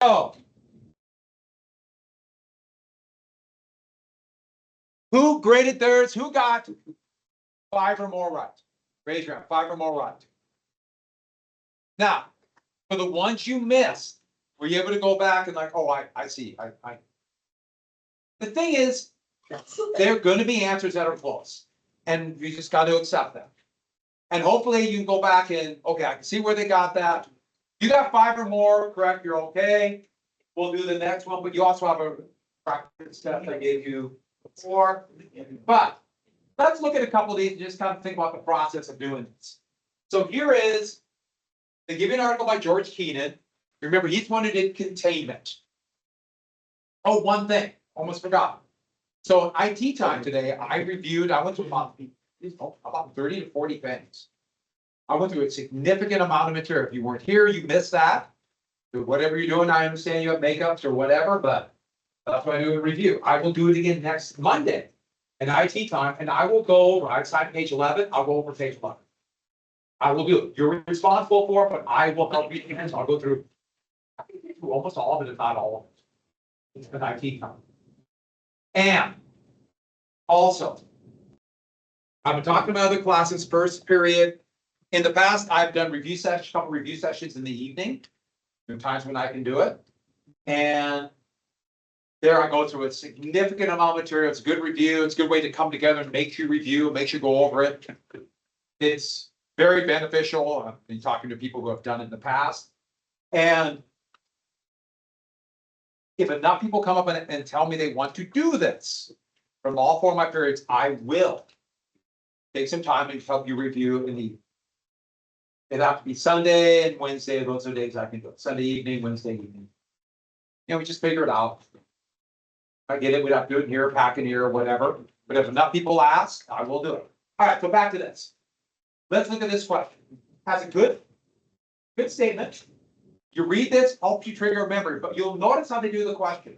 So, who graded theirs? Who got 5 or more right? Raise your hand. 5 or more right. Now, for the ones you missed, were you able to go back and like, oh, I see. The thing is, there are going to be answers that are close, and you just got to accept them. And hopefully you can go back and, okay, I can see where they got that. You got 5 or more, correct? You're okay. We'll do the next one, but you also have a practice test I gave you before. But let's look at a couple of these and just kind of think about the process of doing this. So here is, they give you an article by George Keenan. Remember, he's one who did containment. Oh, one thing, almost forgot. So IT time today, I went through about 30 to 40 things. I went through a significant amount of material. If you weren't here, you missed that. So whatever you're doing, I understand you have makeups or whatever, but that's why I do a review. I will do it again next Monday in IT time, and I will go over, I signed page 11, I'll go over page 11. I will do it. You're responsible for it, but I will help you. So I'll go through, I can get through almost all of it, if not all of it. It's an IT time. And also, I've been talking about other classes, first period. In the past, I've done couple review sessions in the evening. There are times when I can do it. And there I go through a significant amount of material. It's a good review. It's a good way to come together and make you review, make you go over it. It's very beneficial. I've been talking to people who have done it in the past. And if enough people come up and tell me they want to do this from all 4 of my periods, I will take some time and help you review in the evening. It'd have to be Sunday and Wednesday. Those are days I can do it. Sunday evening, Wednesday evening. You know, we just figure it out. I get it. We'd have to do it here, pack in here, or whatever. But if enough people ask, I will do it. All right, so back to this. Let's look at this question. Has a good statement. You read this, helps you trigger a memory, but you'll notice how they do the question.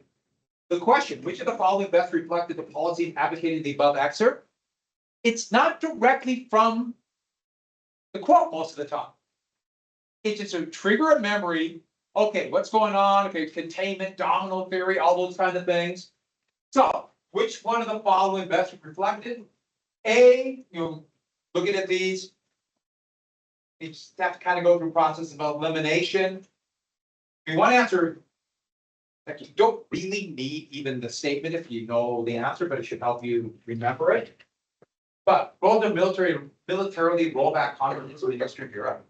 The question, which of the following best reflected the policy advocated in the above excerpt? It's not directly from the quote most of the time. It's just to trigger a memory. Okay, what's going on? Okay, containment, domino theory, all those kinds of things. So, which one of the following best reflected? A, you looking at these, you just have to kind of go through a process of elimination. If you want to answer, like, you don't really need even the statement if you know the answer, but it should help you remember it. But both the militarily rollback confidence in the history of Europe.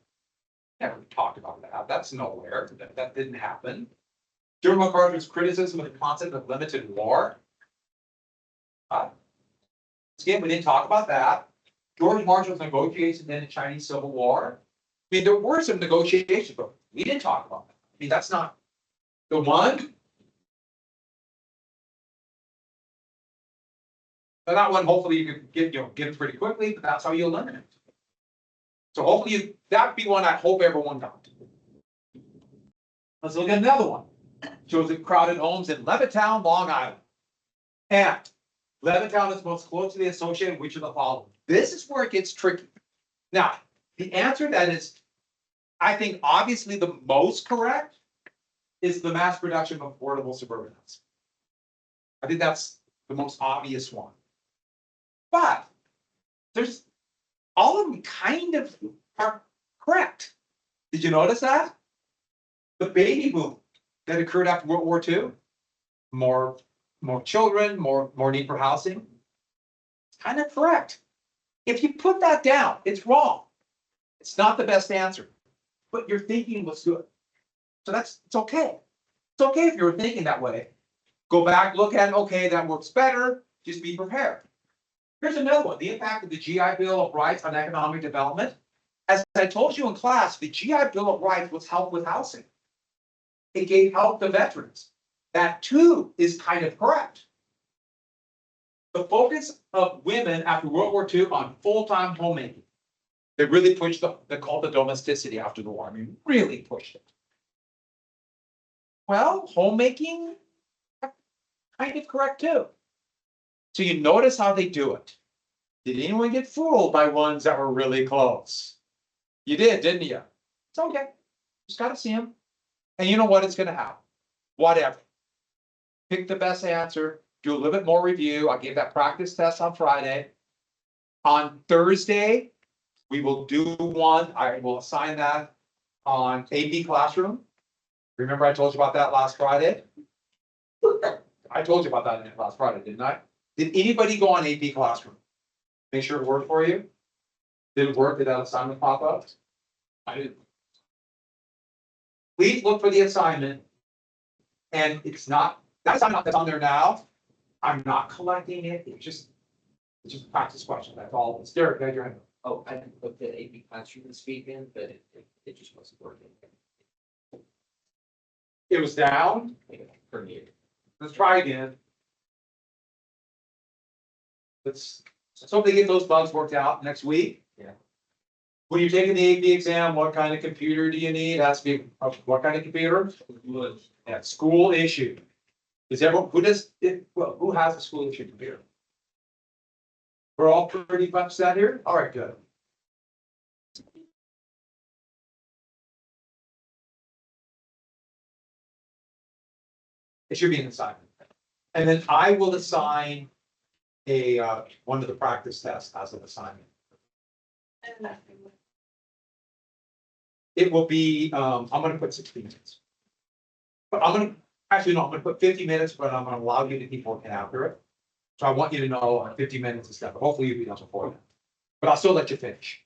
Never talked about that. That's nowhere. That didn't happen. General MacArthur's criticism of the concept of limited war. Again, we didn't talk about that. George Marshall's negotiations in the Chinese Civil War. I mean, there were some negotiations, but we didn't talk about that. I mean, that's not the one. So that one, hopefully, you can get it pretty quickly, but that's how you eliminate it. So hopefully, that'd be one I hope everyone got. Let's look at another one. Shows the crowded homes in Levittown, Long Island. And Levittown is most closely associated with which of the following? This is where it gets tricky. Now, the answer that is, I think, obviously the most correct is the mass production of affordable suburban housing. I think that's the most obvious one. But there's all of them kind of are correct. Did you notice that? The baby boom that occurred after World War II, more children, more need for housing. It's kind of correct. If you put that down, it's wrong. It's not the best answer, but your thinking was good. So it's okay. It's okay if you're thinking that way. Go back, look at it. Okay, that works better. Just be prepared. Here's another one, the impact of the GI Bill of Rights on economic development. As I told you in class, the GI Bill of Rights was help with housing. It gave help to veterans. That too is kind of correct. The focus of women after World War II on full-time homemaking. They really pushed the cult of domesticity after the war. I mean, really pushed it. Well, homemaking, kind of correct too. So you notice how they do it. Did anyone get fooled by ones that were really close? You did, didn't you? It's okay. Just got to see them. And you know what? It's going to happen. whatever. Pick the best answer, do a little bit more review. I gave that practice test on Friday. On Thursday, we will do one. I will assign that on AP Classroom. Remember I told you about that last Friday? I told you about that last Friday, didn't I? Did anybody go on AP Classroom? Make sure it worked for you? Did it work? Did that assignment pop up? I didn't. Please look for the assignment. And it's not, that assignment that's on there now, I'm not collecting it. It's just a practice question. That's all. It's Derek, raise your hand. Oh, I looked at AP Classroom this weekend, but it just wasn't working. It was down. For me. Let's try again. Let's hope they get those bugs worked out next week. Yeah. When you're taking the AP exam, what kind of computer do you need? It has to be, what kind of computer? Yeah, school issue. Is everyone, who does it, well, who has a school issue computer? We're all pretty much set here? All right, good. It should be an assignment. And then I will assign a, one of the practice tests as an assignment. It will be, I'm gonna put 60 minutes. But I'm gonna, actually, no, I'm gonna put 50 minutes, but I'm gonna allow you to keep working after it. So I want you to know 50 minutes and stuff, but hopefully you'll be done before that. But I'll still let you finish.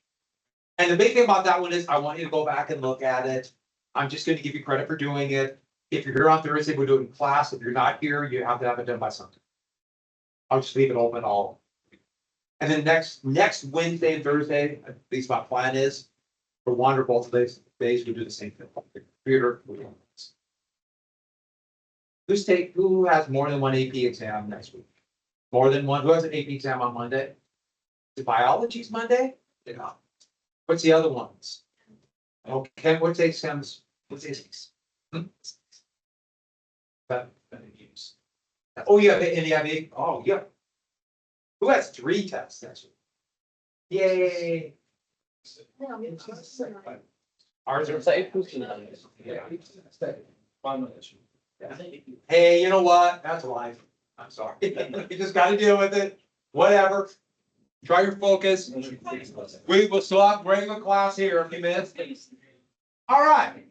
And the big thing about that one is I want you to go back and look at it. I'm just gonna give you credit for doing it. If you're here on Thursday, we'll do it in class. If you're not here, you have to have it done by Sunday. I'll just leave it open all. And then next Wednesday and Thursday, at least my plan is, for one or both of these days, we do the same thing. Computer. Who has more than one AP exam next week? More than one? Who has an AP exam on Monday? The biology's Monday? Yeah. What's the other ones? Okay, what's exams? What's exams? Oh, yeah, and yeah, oh, yeah. Who has 3 tests next week? Yay. Ours are. Hey, you know what? That's life. I'm sorry. You just gotta deal with it. Whatever. Try your focus. We will still have regular class here in a few minutes. All right.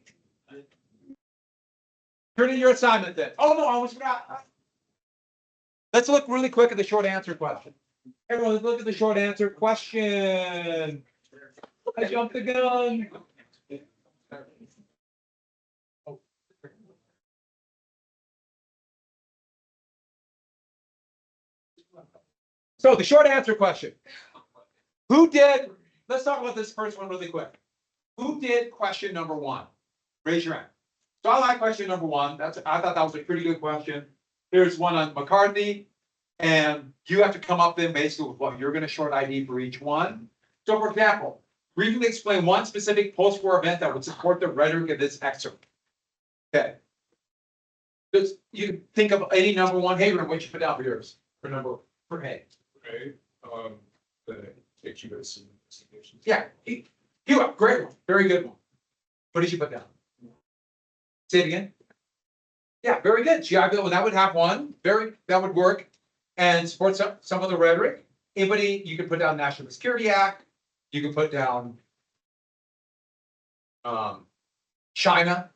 Turn in your assignment then. Oh, no, I almost forgot. Let's look really quick at the short answer question. Everyone, let's look at the short answer question. I jumped the gun. So the short answer question. Who did, let's talk about this first one really quick. Who did question number 1? Raise your hand. So I like question number 1. I thought that was a pretty good question. There's one on McCarthy, and you have to come up then basically with what you're going to short ID for each one. So for example, briefly explain one specific post-war event that would support the rhetoric of this excerpt. Okay. Just, you can think of any number 1. Hey, what you put down for yours? For A. Okay, the APUSH investigations. Yeah, you have great one, very good one. What did you put down? Say it again. Yeah, very good. GI Bill, that would have one. That would work. And support some of the rhetoric. Anybody, you can put down National Security Act. You can put down China.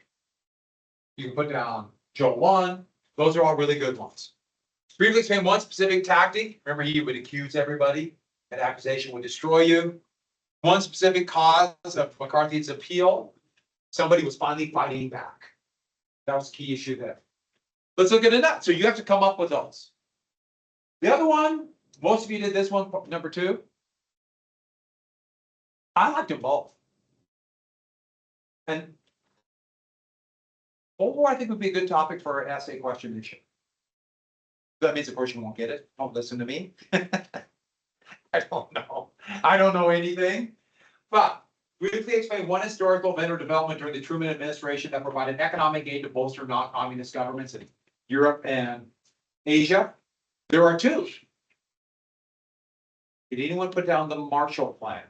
You can put down Joe 1. Those are all really good ones. Briefly explain one specific tactic. Remember, he would accuse everybody. An accusation would destroy you. One specific cause of McCarthy's appeal. Somebody was finally fighting back. That was the key issue there. Let's look at that. So you have to come up with those. The other one, most of you did this one, number 2. I liked them both. And overall, I think would be a good topic for an essay question this year. That means the person won't get it. Don't listen to me. I don't know. I don't know anything. But briefly explain one historical event or development during the Truman administration that provided economic aid to bolster non-communist governments in Europe and Asia. There are 2. Did anyone put down the Marshall Plan?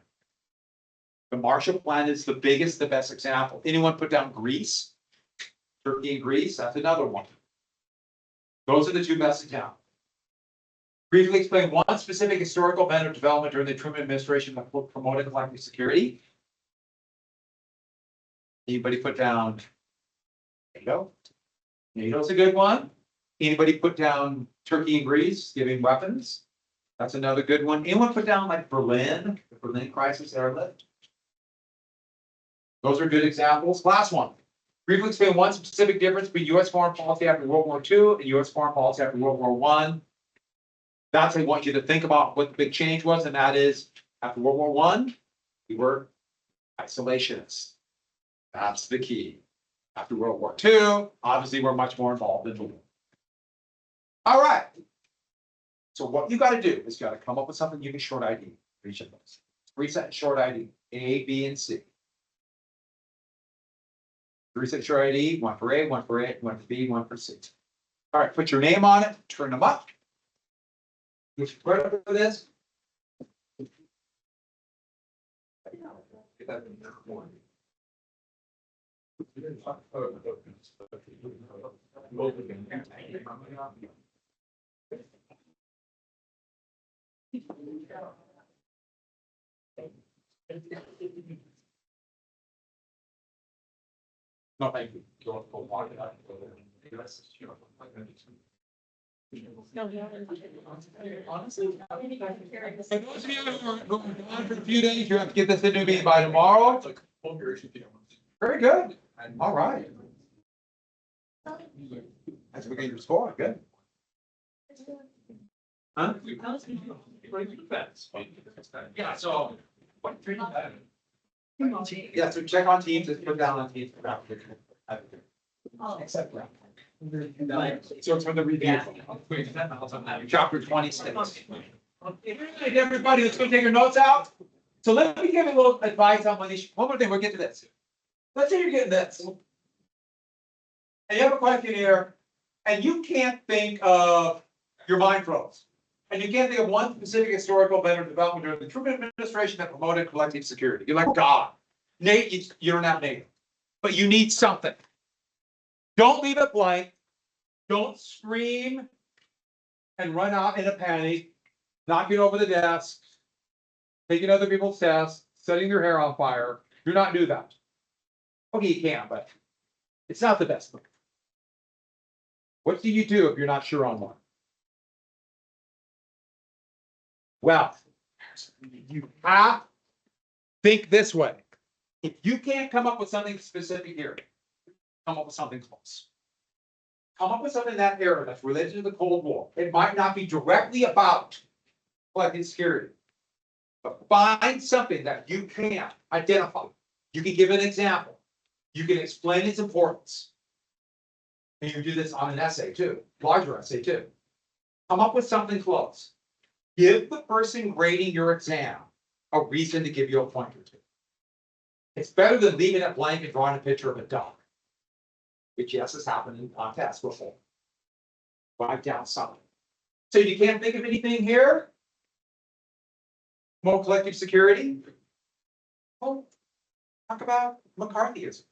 The Marshall Plan is the biggest, the best example. Anyone put down Greece? Turkey and Greece, that's another one. Those are the two best examples. Briefly explain one specific historical event or development during the Truman administration that promoted collective security. Anybody put down NATO? NATO's a good one. Anybody put down Turkey and Greece giving weapons? That's another good one. Anyone put down like Berlin, the Berlin crisis airlift? Those are good examples. Last one. Briefly explain one specific difference between U.S. foreign policy after World War II and U.S. foreign policy after World War I. That's, I want you to think about what the big change was, and that is after World War I, we were isolationists. That's the key. After World War II, obviously, we're much more involved in the war. All right. So what you got to do is you got to come up with something you can short ID for each of those. Reset short ID, A, B, and C. Reset short ID, one for A, one for B, one for C. All right, put your name on it, turn them up. Get you credit for this. No, thank you. Honestly, for those of you who are gone for a few days, you have to get this into me by tomorrow. Very good. All right. That's what your score. Good. Huh? Yeah, so. Yeah, so check on Teams, just put down on Teams. Except that. So it's for the review. Chapter 26. Hey, everybody, let's go take your notes out. So let me give you a little advice on one more thing, we'll get to this. Let's say you're getting this. And you have a question here, and you can't think of, your mind froze. And you can't think of one specific historical event or development during the Truman administration that promoted collective security. You're like, God, Nate, you don't have NATO, but you need something. Don't leave it blank. Don't scream and run out in a panic, knocking over the desk, taking other people's tests, setting their hair on fire. Do not do that. Okay, you can, but it's not the best thing. What do you do if you're not sure on one? Well, you have to think this way. If you can't come up with something specific here, come up with something close. Come up with something in that area that's related to the Cold War. It might not be directly about collective security, but find something that you can identify. You can give an example. You can explain its importance. And you do this on an essay too, larger essay too. Come up with something close. Give the person grading your exam a reason to give you a point or two. It's better than leaving it blank and drawing a picture of a duck, which yes has happened in contests before. Write down something. So you can't think of anything here? More collective security? Well, talk about McCarthyism.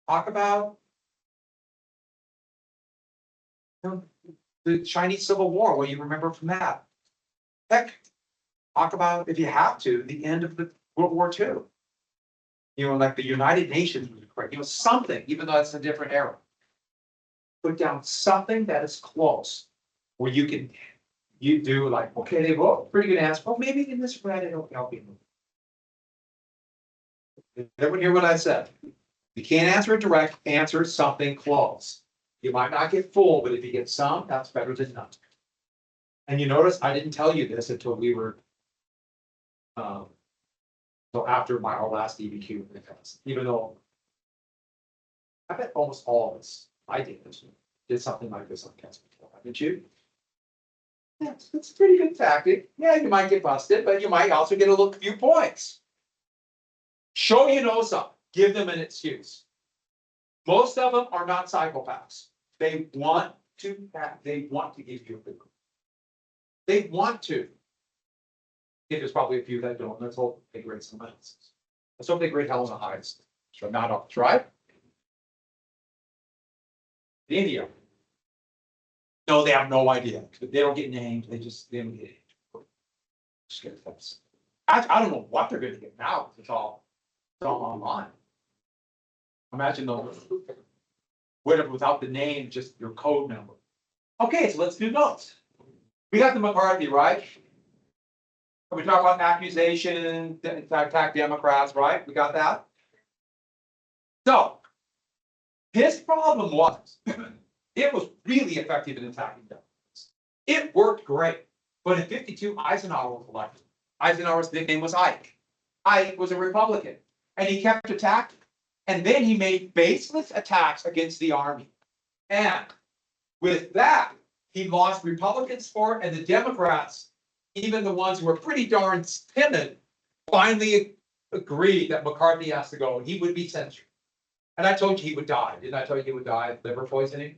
Talk about the Chinese Civil War, what you remember from that. Heck, talk about, if you have to, the end of the World War II. You know, like the United Nations was great, you know, something, even though it's a different era. Put down something that is close, where you do like, okay, they wrote pretty good answer, well, maybe in this way they don't help you. Everyone hear what I said? You can't answer it direct, answer something close. You might not get full, but if you get some, that's better than none. And you notice I didn't tell you this until we were, so after our last EBQ test, even though I bet almost all of us, I did something like this on test before, haven't you? Yeah, it's a pretty good tactic. Yeah, you might get busted, but you might also get a few points. Show you know something, give them an excuse. Most of them are not psychopaths. They want to give you a good. They want to. There's probably a few that don't. Let's hope they grade some else. Let's hope they grade hell in the highest. So not off, right? India. No, they have no idea. They don't get named. They don't get named. I don't know what they're gonna get now. It's all online. Imagine those, whatever, without the name, just your code number. Okay, so let's do notes. We got the McCarthy, right? We talk about accusation, attack Democrats, right? We got that? So, his problem was, it was really effective in attacking Democrats. It worked great, but in 52, Eisenhower was elected. Eisenhower's nickname was Ike. Ike was a Republican, and he kept attacking. And then he made baseless attacks against the army. And with that, he lost Republican support, and the Democrats, even the ones who were pretty darn timid, finally agreed that McCarthy has to go and he would be censored. And I told you he would die. Didn't I tell you he would die of liver poisoning?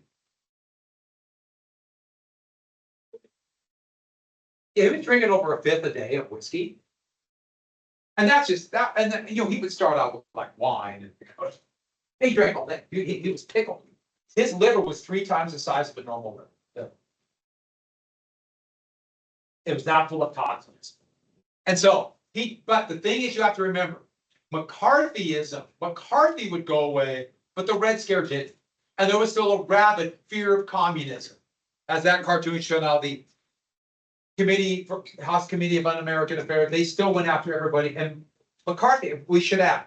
Yeah, he was drinking over a fifth a day of whiskey. And that's just that. And then, he would start out with like wine and he drank all that. He was pickled. His liver was 3 times the size of a normal liver. It was not full of toxins. And so but the thing is, you have to remember, McCarthy would go away, but the Red Scare didn't. And there was still a rabid fear of communism. As that cartoon showed how the House Committee of Un-American Affairs, they still went after everybody. And McCarthy, we should add,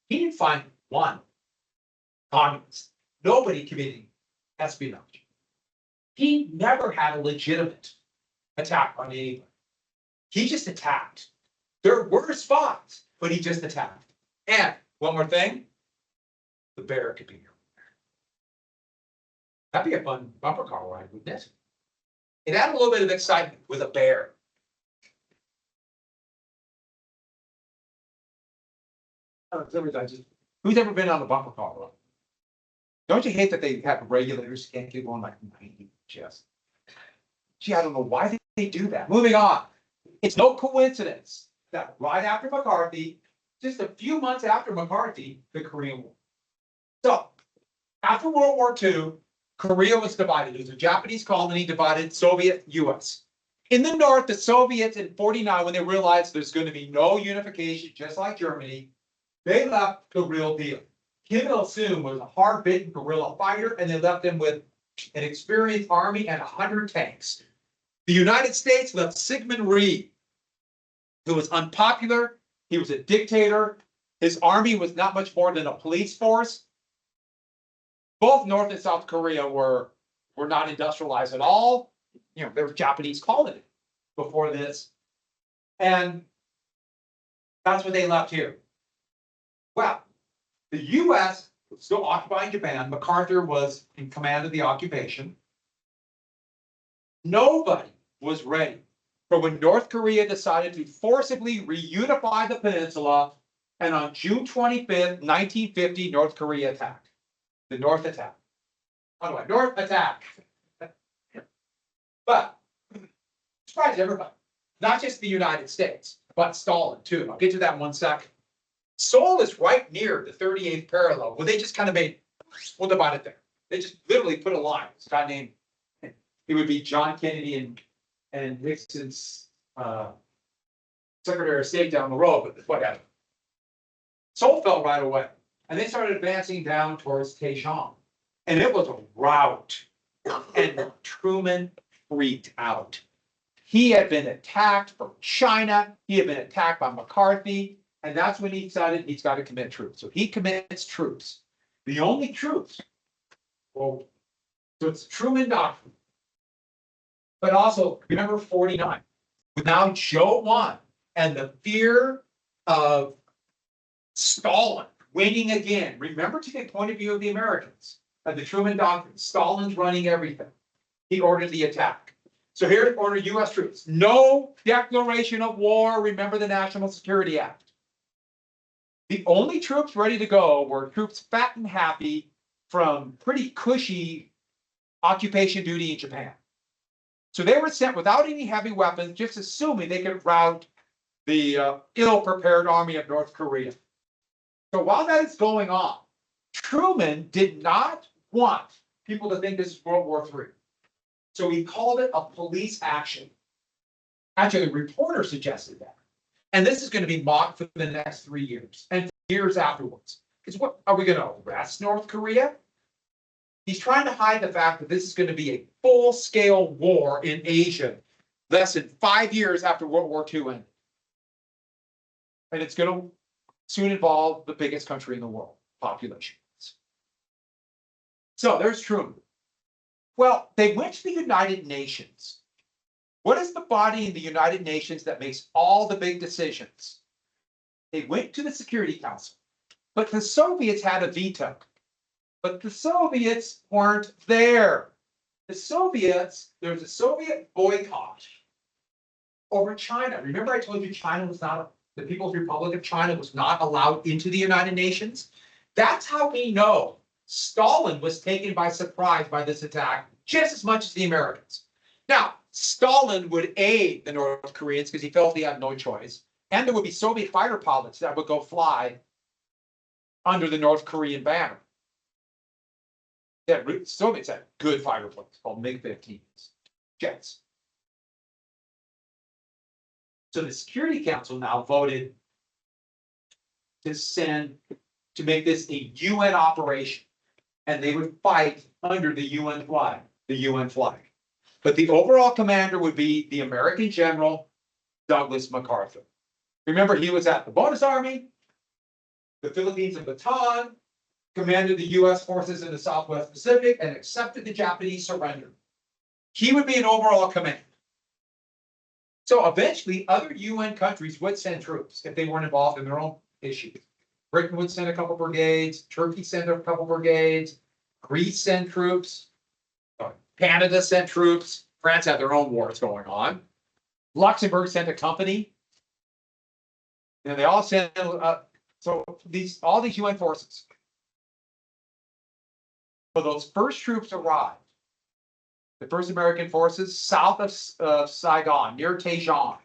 he didn't find one communist. Nobody committing espionage. He never had a legitimate attack on anybody. He just attacked. There were spots, but he just attacked. And one more thing, the bear could be here. That'd be a fun bumper car ride, wouldn't it? It had a little bit of excitement with a bear. Who's ever been on a bumper car ride? Don't you hate that they have regulators can't keep going like 90 just? Gee, I don't know why they do that. Moving on. It's no coincidence that right after McCarthy, just a few months after McCarthy, the Korean War. So, after World War II, Korea was divided. It was a Japanese colony divided, Soviet, US. In the north, the Soviets in 49, when they realized there's going to be no unification, just like Germany, they left the real deal. Kim Il-sung was a hard-bitten guerrilla fighter, and they left him with an experienced army and 100 tanks. The United States left Sigmund Rhee, who was unpopular. He was a dictator. His army was not much more than a police force. Both North and South Korea were not industrialized at all. They were Japanese colony before this. And that's what they left here. Well, the US was still occupying Japan. MacArthur was in command of the occupation. Nobody was ready for when North Korea decided to forcibly reunify the peninsula. And on June 25th, 1950, North Korea attacked. The North attack. North attack. But surprised everybody, not just the United States, but Stalin too. I'll get to that in 1 second. Seoul is right near the 38th parallel, where they just kind of we'll divide it there. They just literally put a line. It's a guy named, it would be John Kennedy and Nixon's Secretary of State down the road, but whatever. Seoul fell right away. And they started advancing down towards Daejeon. And it was a rout. And Truman freaked out. He had been attacked from China. He had been attacked by McCarthy. And that's when he decided he's got to commit troops. So he commits troops. The only troops. So it's Truman Doctrine. But also, remember 49. Now Joe won. And the fear of Stalin winning again. Remember, to the point of view of the Americans, of the Truman Doctrine, Stalin's running everything. He ordered the attack. So here to order US troops. No declaration of war. Remember the National Security Act. The only troops ready to go were troops fat and happy from pretty cushy occupation duty in Japan. So they were sent without any heavy weapons, just assuming they could rout the ill-prepared army of North Korea. So while that is going on, Truman did not want people to think this is World War III. So he called it a police action. Actually, the reporter suggested that. And this is going to be mocked for the next 3 years and years afterwards. Because what are we going to arrest North Korea? He's trying to hide the fact that this is going to be a full-scale war in Asia, less than 5 years after World War II ended. And it's going to soon involve the biggest country in the world, population. So there's Truman. Well, they went to the United Nations. What is the body in the United Nations that makes all the big decisions? They went to the Security Council, but the Soviets had a veto. But the Soviets weren't there. The Soviets, there was a Soviet boycott over China. Remember I told you China was not, the People's Republic of China was not allowed into the United Nations? That's how we know Stalin was taken by surprise by this attack just as much as the Americans. Now, Stalin would aid the North Koreans because he felt he had no choice. And there would be Soviet fighter pilots that would go fly under the North Korean banner. Yeah, Soviets had good fighter planes called MiG-15s, jets. So the Security Council now voted to make this a UN operation. And they would fight under the UN flag, But the overall commander would be the American General Douglas MacArthur. Remember, he was at the Bonus Army, the Philippines and Bataan, commanded the US forces in the Southwest Pacific, and accepted the Japanese surrender. He would be an overall commander. So eventually, other UN countries would send troops if they weren't involved in their own issues. Britain would send a couple brigades, Turkey sent a couple brigades, Greece sent troops, Canada sent troops, France had their own wars going on. Luxembourg sent a company. And they all sent, so all these UN forces. So those first troops arrived, the first American forces south of Saigon, near Daejeon,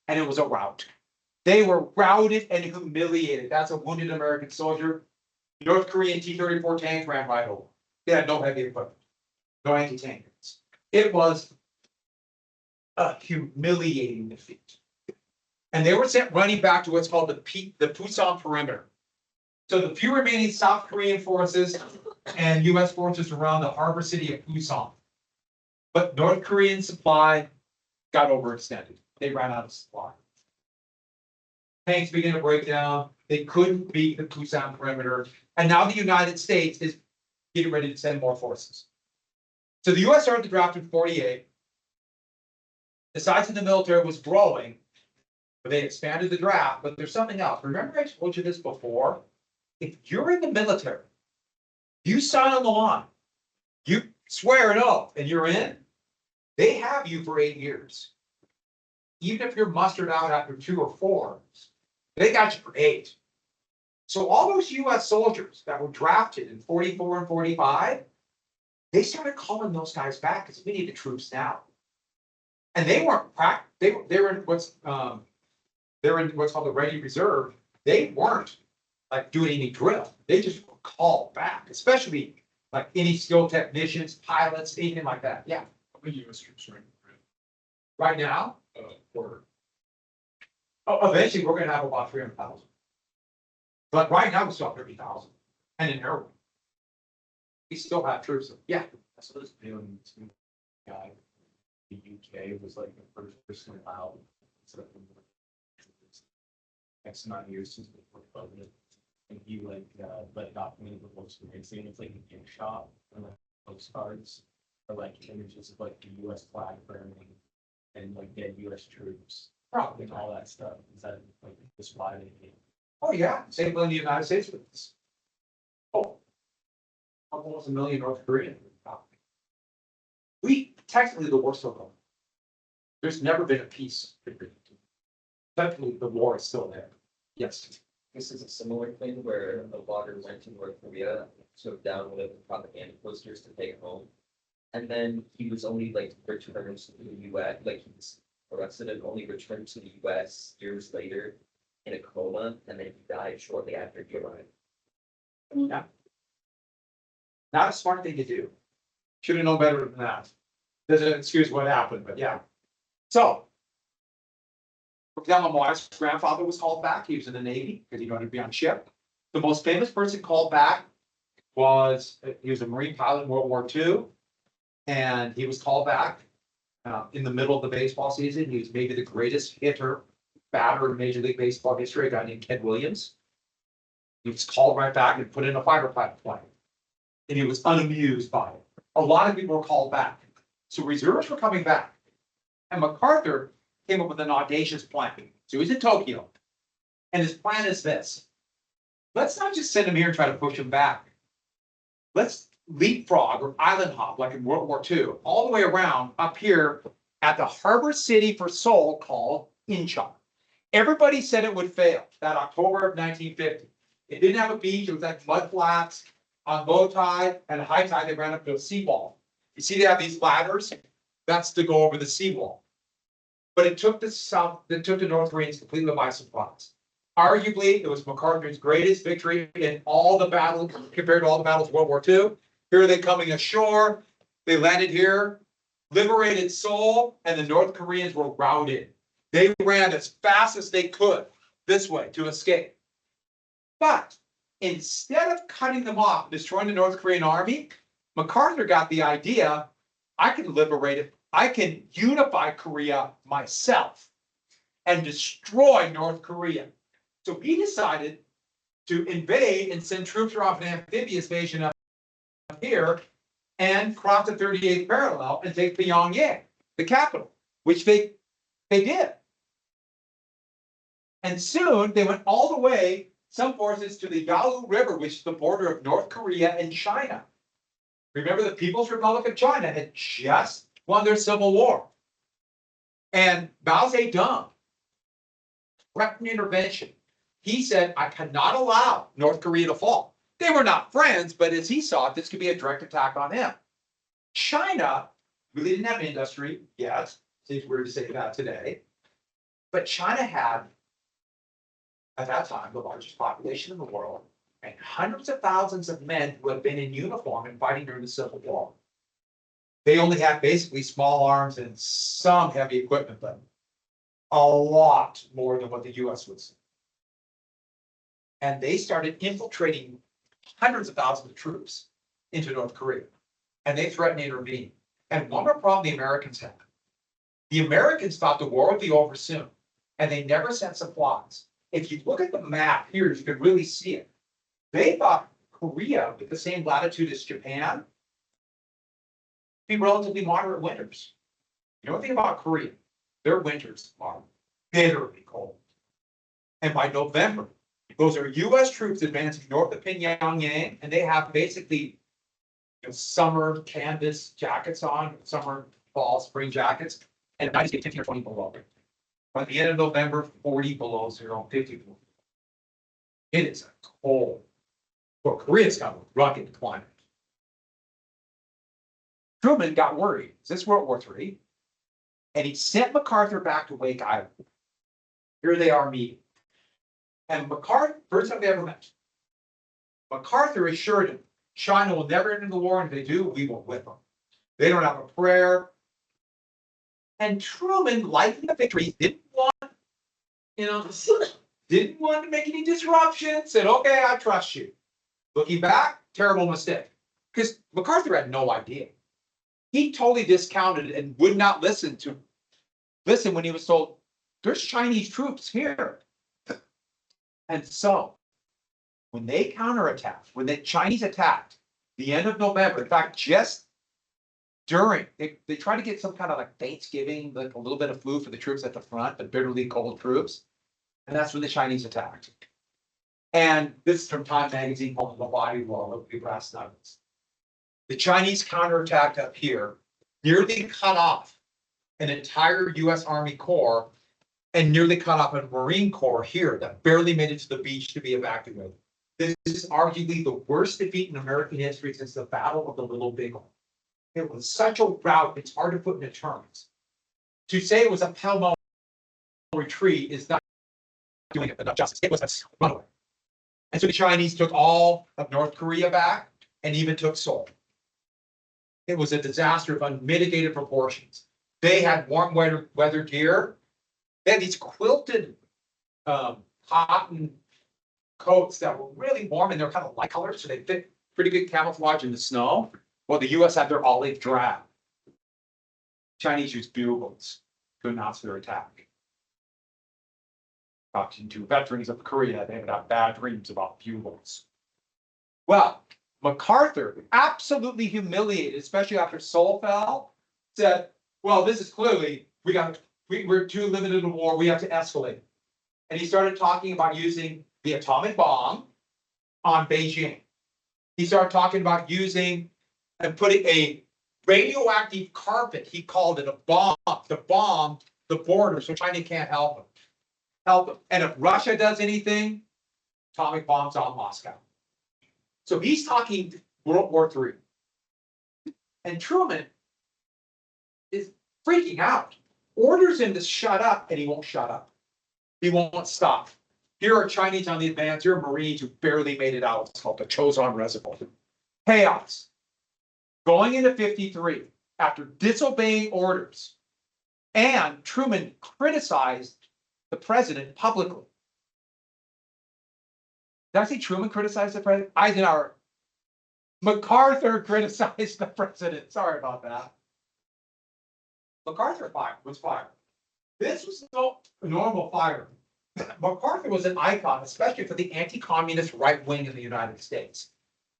and it was a rout. They were routed and humiliated. That's a wounded American soldier. North Korean T-34 tanks ran right over. They had no heavy equipment, no anti-tank guns. It was a humiliating defeat. And they were sent running back to what's called the Pusan perimeter. So the few remaining South Korean forces and US forces around the harbor city of Pusan. But North Korean supply got overextended. They ran out of supply. Tanks began to break down. They couldn't beat the Pusan perimeter. And now the United States is getting ready to send more forces. So the US started the draft in 48. The size of the military was growing. But they expanded the draft, but there's something else. Remember I told you this before? If you're in the military, you sign on the line, you swear an oath, and you're in, they have you for 8 years. Even if you're mustered out after 2 or 4, they got you for 8. So all those US soldiers that were drafted in 44 and 45, they started calling those guys back because we need the troops now. And they weren't they're in what's called the ready reserve. They weren't like doing any drill. They just were called back, especially like any skilled technicians, pilots, anything like that. Yeah. How many US troops are in Right now, or eventually we're gonna have about 300,000. But right now we still have 30,000. And in Airway. We still have troops. Yeah. So this feeling to guy, the UK was like the first person allowed. X amount of years since before COVID, and he like let documented the most amazing. It's like a gift shop and like postcards or like images of like the US flag burning and like dead US troops. Probably. And all that stuff. Is that like just why they came? Oh, yeah. Same in the United States with this. Oh. Almost 1 million North Koreans. We technically the war's still going. There's never been a peace. Technically, the war is still there. Yes. This is a similar thing where the blogger went to North Korea, so downloaded the propaganda posters to take home. And then he was only like returned to the US, like he was arrested and only returned to the US years later in a coma, and then he died shortly after he arrived. Yeah. Not a smart thing to do. Should have known better than that. Doesn't excuse what happened, but yeah. So. Lemoyne's grandfather was called back. He was in the Navy because he wanted to be on ship. The most famous person called back was, he was a Marine pilot in World War II. And he was called back in the middle of the baseball season. He was maybe the greatest batter in Major League Baseball history, a guy named Ken Williams. He was called right back and put in a fiberfighter plane. And he was unamused by it. A lot of people were called back. So reserves were coming back. And MacArthur came up with an audacious plan. So he's in Tokyo. And his plan is this. Let's not just send him here and try to push him back. Let's leapfrog or island hop like in World War II, all the way around up here at the harbor city for Seoul called Incheon. Everybody said it would fail that October of 1950. It didn't have a beach. It was like mud flats on low tide and high tide. They ran up to a seawall. You see, they have these ladders. That's to go over the seawall. But it took the North Koreans completely by surprise. Arguably, it was MacArthur's greatest victory in all the battles compared to all the battles of World War II. Here are they coming ashore. They landed here, liberated Seoul, and the North Koreans were routed. They ran as fast as they could this way to escape. But instead of cutting them off, destroying the North Korean army, MacArthur got the idea, I can liberate it. I can unify Korea myself and destroy North Korea. So he decided to invade and send troops off an amphibious invasion up here and cross the 38th parallel and take Pyongyang, the capital, which they did. And soon they went all the way, some forces, to the Yalu River, which is the border of North Korea and China. Remember, the People's Republic of China had just won their civil war. And Mao Zedong threatened intervention. He said, I cannot allow North Korea to fall. They were not friends, but as he saw it, this could be a direct attack on him. China really didn't have industry yet. Seems weird to say that today. But China had, at that time, the largest population in the world, and hundreds of thousands of men who had been in uniform and fighting during the Civil War. They only had basically small arms and some heavy equipment, but a lot more than what the US would see. And they started infiltrating hundreds of thousands of troops into North Korea. And they threatened to intervene. And one more problem the Americans had. The Americans thought the war would be over soon, and they never sent supplies. If you look at the map here, you can really see it. They thought Korea, with the same latitude as Japan, be relatively moderate winters. You know one thing about Korea? Their winters are bitterly cold. And by November, those are US troops advancing north of Pyongyang, and they have basically summer canvas jackets on, summer, fall, spring jackets, and it might just get 15 or 20 below. By the end of November, 40 below zero, 50 below. It is a cold. Well, Korea's got a rugged climate. Truman got worried. Is this World War III? And he sent MacArthur back to Wake Island. Here they are meeting. And MacArthur, first time they ever met, MacArthur assured him, China will never enter the war, and if they do, we will whip them. They don't have a prayer. And Truman, liking the victory, didn't want to make any disruption, said, okay, I trust you. Looking back, terrible mistake. Because MacArthur had no idea. He totally discounted and would not listen when he was told, there's Chinese troops here. And so, when they counterattacked, when the Chinese attacked, the end of November, in fact, just during, they tried to get some kind of like Thanksgiving, like a little bit of food for the troops at the front, but bitterly cold troops. And that's when the Chinese attacked. And this is from Time Magazine called The Body Wall, the brass nuggets. The Chinese counterattacked up here, nearly cut off an entire US Army Corps and nearly cut off a Marine Corps here that barely made it to the beach to be evacuated. This is arguably the worst defeat in American history since the Battle of the Little Bighorn. It was such a rout, it's hard to put into terms. To say it was a pell-mell retreat is not doing it enough justice. It was a runaway. And so the Chinese took all of North Korea back and even took Seoul. It was a disaster of unmitigated proportions. They had warm weather gear. They had these quilted cotton coats that were really warm and they're kind of light colors, so they fit pretty good camouflage in the snow. Well, the US had their olive drab. Chinese used bugles to announce their attack. Talking to veterans of Korea, they would have bad dreams about bugles. Well, MacArthur, absolutely humiliated, especially after Seoul fell, said, well, this is clearly, we're too limited in war, we have to escalate. And he started talking about using the atomic bomb on Beijing. He started talking about using and putting a radioactive carpet, he called it a bomb, to bomb the border so China can't help them. And if Russia does anything, atomic bombs on Moscow. So he's talking World War III. And Truman is freaking out, orders him to shut up, and he won't shut up. He won't stop. Here are Chinese on the advance, here are Marines who barely made it out. It's called the Choson Reservoir. Chaos. Going into 53, after disobeying orders, and Truman criticized the president publicly. Did I say Truman criticized the president? Eisenhower. MacArthur criticized the president. Sorry about that. MacArthur was fired. This was no normal fire. MacArthur was an icon, especially for the anti-communist right wing in the United States.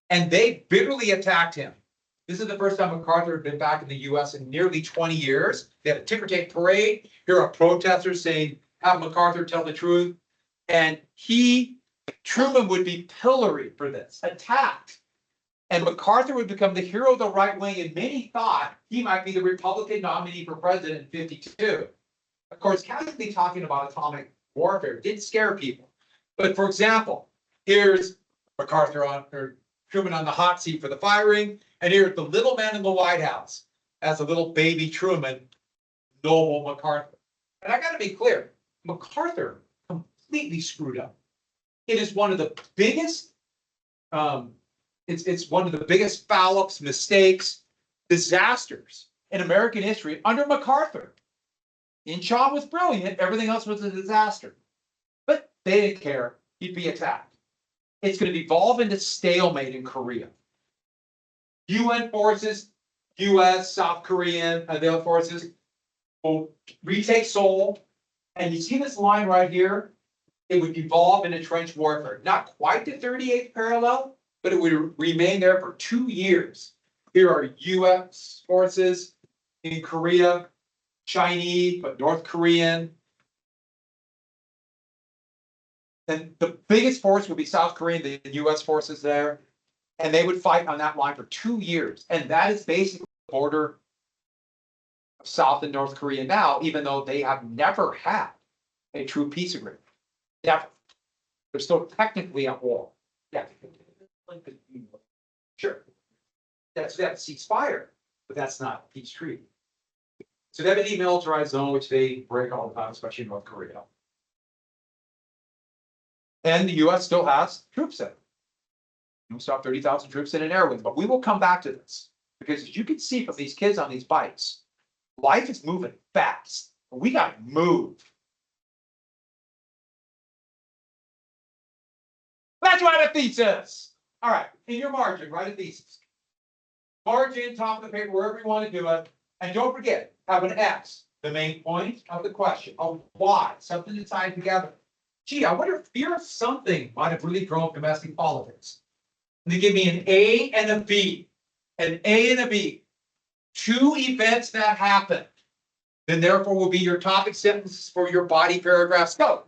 And they bitterly attacked him. This is the first time MacArthur had been back in the US in nearly 20 years. They had a ticker tape parade. Here are protesters saying, have MacArthur tell the truth. And Truman would be pilloried for this, attacked. And MacArthur would become the hero of the right wing, and many thought he might be the Republican nominee for president in 52. Of course, casually talking about atomic warfare didn't scare people. But for example, here's Truman on the hot seat for the firing, and here's the little man in the White House as a little baby Truman, noble MacArthur. And I got to be clear, MacArthur completely screwed up. It is one of the biggest, it's one of the biggest foul-ups, mistakes, disasters in American history under MacArthur. Inchon was brilliant, everything else was a disaster. But they didn't care, he'd be attacked. It's going to evolve into stalemate in Korea. UN forces, US, South Korean, the other forces will retake Seoul. And you see this line right here? It would evolve into trench warfare. Not quite the 38th parallel, but it would remain there for 2 years. Here are US forces in Korea, Chinese, but North Korean. And the biggest force would be South Korean, the US forces there. And they would fight on that line for 2 years. And that is basically the border of South and North Korea now, even though they have never had a true peace agreement. Never. They're still technically at war. Yeah. Sure. That's ceasefire, but that's not a peace treaty. So they have a demilitarized zone, which they break all the time, especially in North Korea. And the US still has troops in it. We still have 30,000 troops in an air wing, but we will come back to this. Because as you can see from these kids on these bikes, life is moving fast. We got to move. Let's write a thesis. All right, in your margin, write a thesis. Margin, top of the paper, wherever you want to do it. And don't forget, have an X, the main point of the question. A Y, something to tie together. Gee, I wonder if fear of something might have really drove domestic politics. And they give me an A and a B. An A and a B. 2 events that happened. Then therefore will be your topic sentences for your body paragraphs. Go.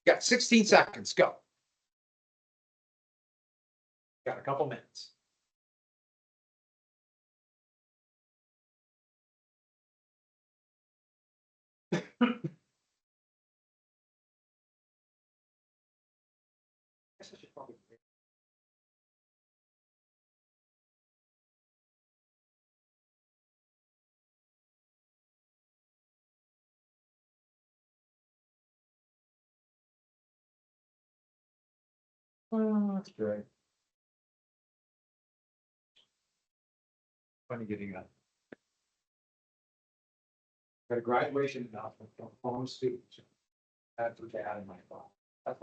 You got 16 seconds. Go. Got a couple minutes. Oh, that's great. Funny getting that. Got a graduation announcement from a former student. That's what they had in my file. That's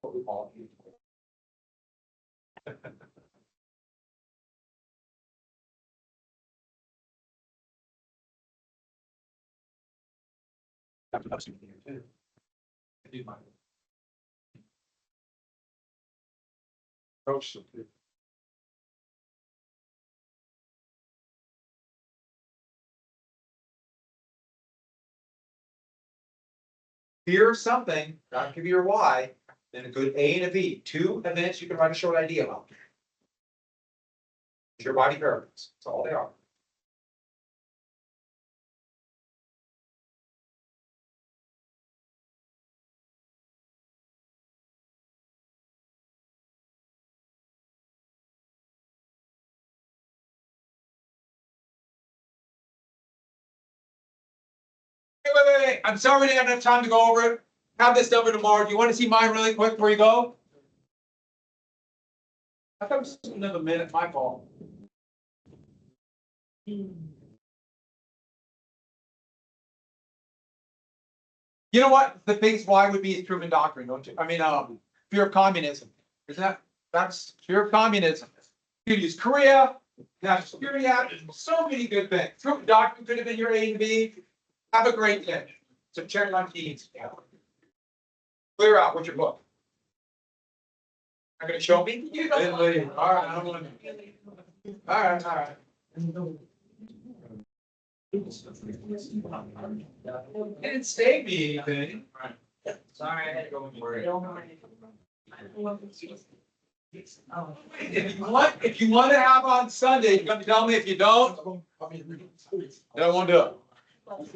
what we all use. After that, too. I do mine. Coach. Here's something, not give you your why, then a good A and a B, 2 events you can write a short idea about. Your body variables, that's all they are. Wait, I'm sorry we didn't have enough time to go over it. Have this done for tomorrow. Do you want to see mine really quick before you go? I thought it was another minute, my fault. You know what? The biggest why would be Truman Doctrine, don't you? I mean, fear of communism. Isn't that's fear of communism. You could use Korea, National Security Act, so many good things. Truman Doctrine could have been your A and B. Have a great day. So check on keys. Clear out with your book. Not gonna show me? All right, I don't want to. All right. It didn't save me anything. Sorry, I had to go and work. If you want to have on Sunday, you're gonna tell me. If you don't, then I won't do it.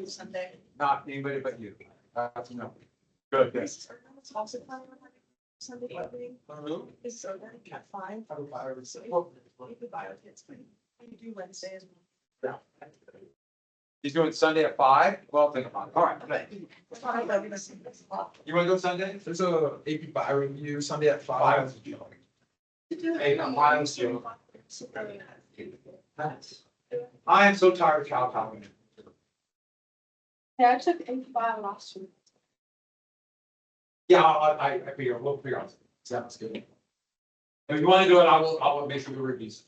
Sunday. Not anybody but you. That's enough. Good. Sunday evening is so good at 5. So you could buy a kids. You do Wednesday as well. He's doing Sunday at 5? Well, think about it. All right. You wanna go Sunday? There's a AP Bio review Sunday at 5. Hey, I'm Wild still. I am so tired of cow talking. Yeah, I took AP Bio last week. Yeah, I figure, we'll figure out. Sounds good. If you wanna do it, I will make sure we release.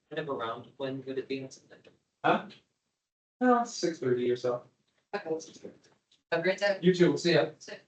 Kind of around when would it be on Sunday? Huh? 6:30 or so. Have a great day. You too, see ya. Sit.